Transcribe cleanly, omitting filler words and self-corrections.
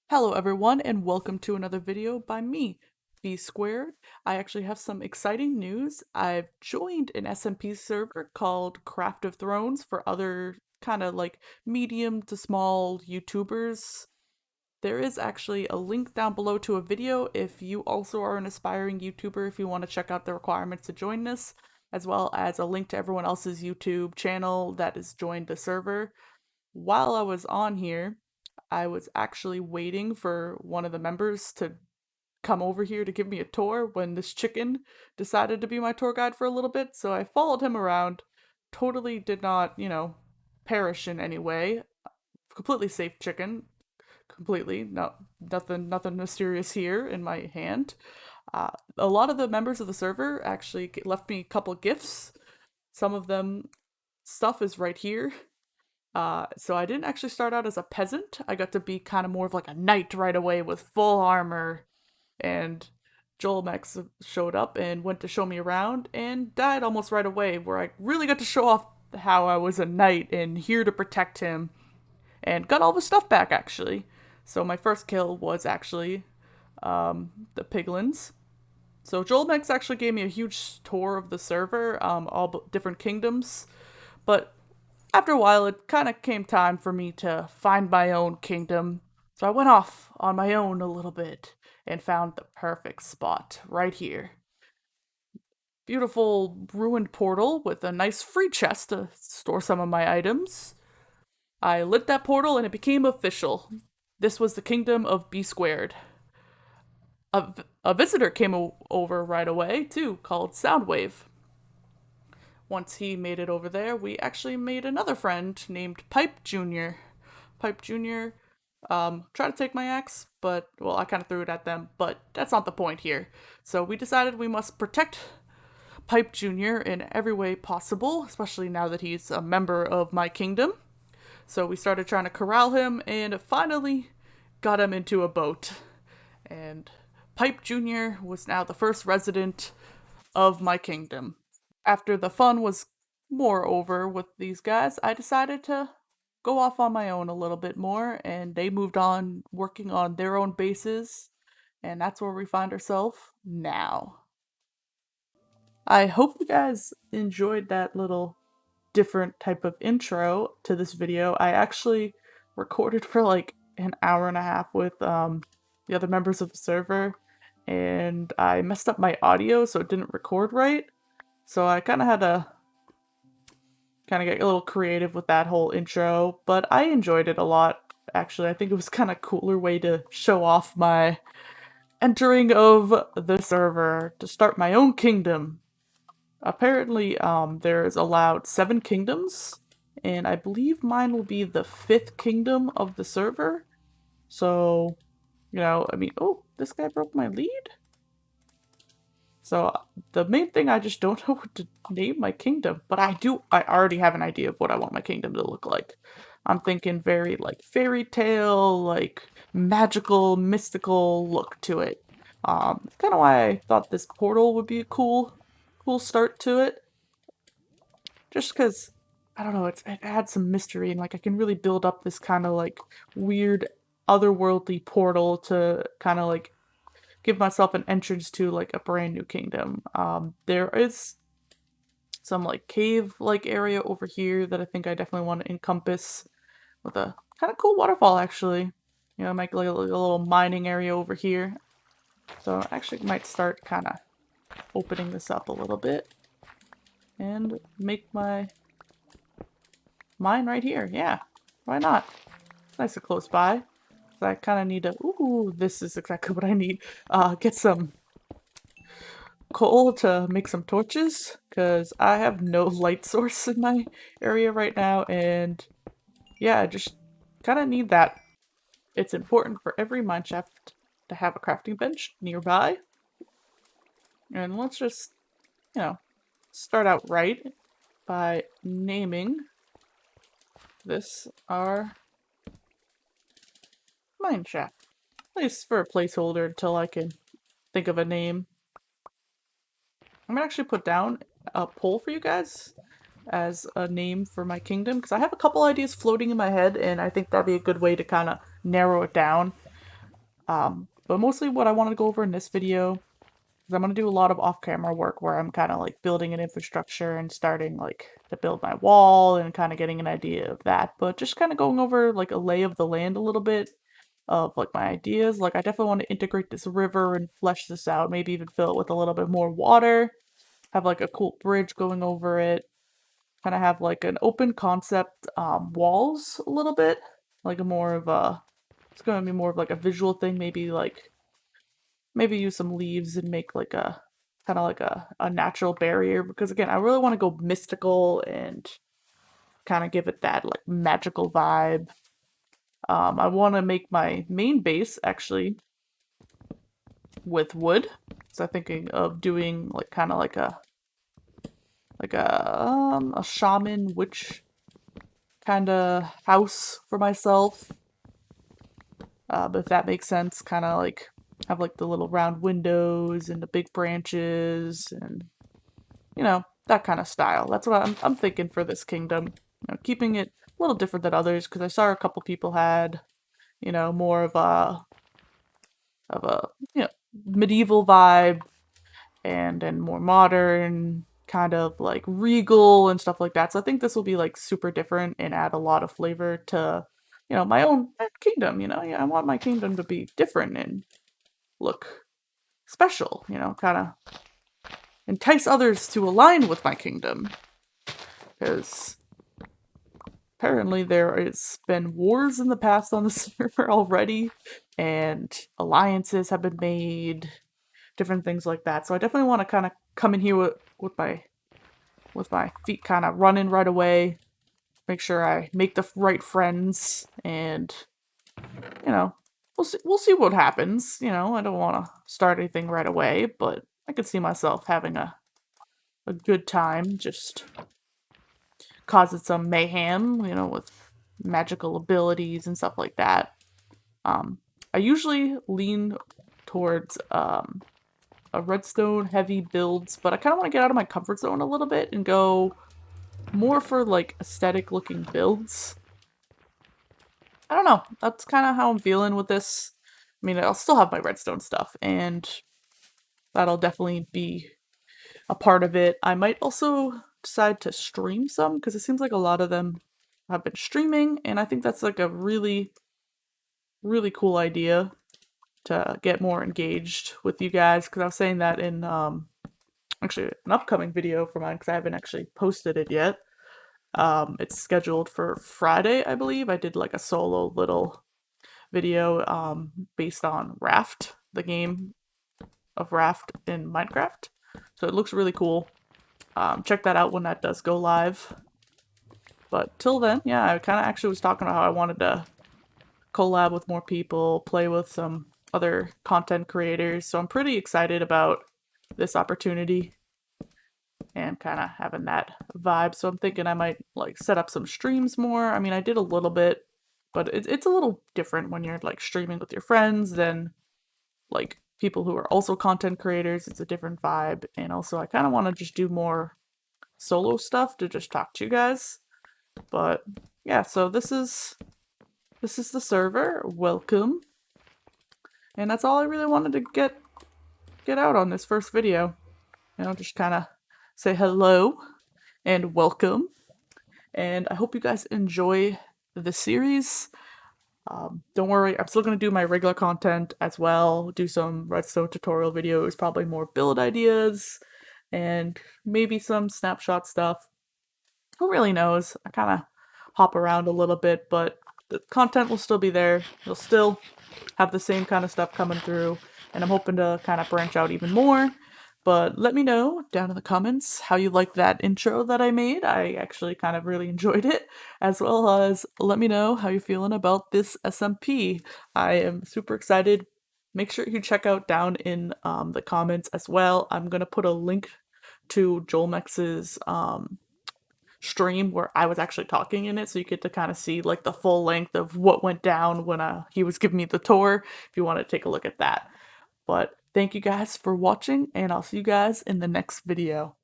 Hello everyone and welcome to another video by me, B Squared. I actually have some exciting news. I've joined an SMP server called Craft of Thrones for other kind of like medium to small YouTubers. There is actually a link down below to a video if you also are an aspiring YouTuber if you want to check out the requirements to join this, as well as a link to everyone else's YouTube channel that has joined the server. While I was on here, I was actually waiting for one of the members to come over here to give me a tour when this chicken decided to be my tour guide for a little bit, so I followed him around. Totally did not, perish in any way. Completely safe chicken. Completely. No, nothing mysterious here in my hand. A lot of the members of the server actually left me a couple gifts. Some of them stuff is right here. So I didn't actually start out as a peasant. I got to be kind of more of like a knight right away with full armor. And Jolmex showed up and went to show me around and died almost right away, where I really got to show off how I was a knight and here to protect him. And got all the stuff back, actually. So my first kill was actually the piglins. So Jolmex actually gave me a huge tour of the server, all different kingdoms. But after a while, it kind of came time for me to find my own kingdom. So I went off on my own a little bit and found the perfect spot right here. Beautiful ruined portal with a nice free chest to store some of my items. I lit that portal and it became official. This was the kingdom of B Squared. A visitor came over right away, too, called Soundwave. Once he made it over there, we actually made another friend named Pipe Jr. Pipe Jr. Tried to take my axe, but, well, I kind of threw it at them, but that's not the point here. So we decided we must protect Pipe Jr. in every way possible, especially now that he's a member of my kingdom. So we started trying to corral him, and finally got him into a boat. And Pipe Jr. was now the first resident of my kingdom. After the fun was more over with these guys, I decided to go off on my own a little bit more, and they moved on working on their own bases, and that's where we find ourselves now. I hope you guys enjoyed that little different type of intro to this video. I actually recorded for like an hour and a half with the other members of the server, and I messed up my audio so it didn't record right. So I kind of had to get a little creative with that whole intro, but I enjoyed it a lot, actually. I think it was kind of cooler way to show off my entering of the server to start my own kingdom. Apparently, there's allowed 7 kingdoms, and I believe mine will be the 5th kingdom of the server. So, oh, this guy broke my lead? So the main thing, I just don't know what to name my kingdom, but I already have an idea of what I want my kingdom to look like. I'm thinking very like fairy tale, like magical, mystical look to it. That's kind of why I thought this portal would be a cool start to it. Just because, I don't know, it adds some mystery and like I can really build up this kind of like weird otherworldly portal to kind of like give myself an entrance to like a brand new kingdom. There is some like cave like area over here that I think I definitely want to encompass with a kind of cool waterfall actually. Make like a little mining area over here. So I actually might start kind of opening this up a little bit and make my mine right here. Yeah, why not? It's nice and close by. So I kind of need to, ooh, this is exactly what I need. Get some coal to make some torches, because I have no light source in my area right now, and yeah, I just kind of need that. It's important for every mineshaft to have a crafting bench nearby. And let's just, start out right by naming this our mineshaft. Place for a placeholder until I can think of a name. I'm gonna actually put down a poll for you guys as a name for my kingdom, because I have a couple ideas floating in my head, and I think that'd be a good way to kind of narrow it down. But mostly what I want to go over in this video is I'm going to do a lot of off-camera work where I'm kind of like building an infrastructure and starting like to build my wall and kind of getting an idea of that. But just kind of going over like a lay of the land a little bit of like my ideas. Like I definitely want to integrate this river and flesh this out, maybe even fill it with a little bit more water, have like a cool bridge going over it, kind of have like an open concept walls a little bit, like a more of a, it's going to be more of like a visual thing, maybe like, maybe use some leaves and make like a, kind of like a natural barrier, because again, I really want to go mystical and kind of give it that like magical vibe. I want to make my main base actually with wood. So I'm thinking of doing like kind of like a shaman witch kind of house for myself. If that makes sense, kind of like have like the little round windows and the big branches and you know that kind of style. That's what I'm thinking for this kingdom. You know, keeping it a little different than others because I saw a couple people had you know more of a you know medieval vibe and more modern, kind of like regal and stuff like that. So I think this will be like super different and add a lot of flavor to, you know, my own kingdom. You know, yeah, I want my kingdom to be different and look special. You know, kind of entice others to align with my kingdom because apparently there has been wars in the past on the server already, and alliances have been made, different things like that. So I definitely want to kind of come in here with my feet kind of running right away. Make sure I make the right friends, and you know, we'll see what happens. You know, I don't want to start anything right away, but I could see myself having a good time, just causing some mayhem. You know, with magical abilities and stuff like that. I usually lean towards a redstone heavy builds, but I kind of want to get out of my comfort zone a little bit and go more for like aesthetic looking builds. I don't know. That's kind of how I'm feeling with this. I mean, I'll still have my redstone stuff, and that'll definitely be a part of it. I might also decide to stream some because it seems like a lot of them have been streaming, and I think that's like a really, really cool idea to get more engaged with you guys. Because I was saying that in actually an upcoming video for mine because I haven't actually posted it yet. It's scheduled for Friday, I believe. I did like a solo little video based on Raft, the game of Raft in Minecraft. So it looks really cool. Check that out when that does go live. But till then, yeah, I kind of actually was talking about how I wanted to collab with more people, play with some other content creators. So I'm pretty excited about this opportunity and kind of having that vibe. So I'm thinking I might like set up some streams more. I mean, I did a little bit, but it's a little different when you're like streaming with your friends than like people who are also content creators. It's a different vibe. And also I kind of want to just do more solo stuff to just talk to you guys. But yeah, so this is the server. Welcome. And that's all I really wanted to get out on this first video. You know, just kind of say hello and welcome. And I hope you guys enjoy the series. Don't worry, I'm still going to do my regular content as well. Do some redstone tutorial videos, probably more build ideas, and maybe some snapshot stuff. Who really knows? I kind of hop around a little bit, but the content will still be there. You'll still have the same kind of stuff coming through, and I'm hoping to kind of branch out even more. But let me know down in the comments how you liked that intro that I made. I actually kind of really enjoyed it, as well as let me know how you're feeling about this SMP. I am super excited. Make sure you check out down in the comments as well. I'm going to put a link to Jolmex's stream where I was actually talking in it, so you get to kind of see like the full length of what went down when he was giving me the tour, if you want to take a look at that. But thank you guys for watching, and I'll see you guys in the next video.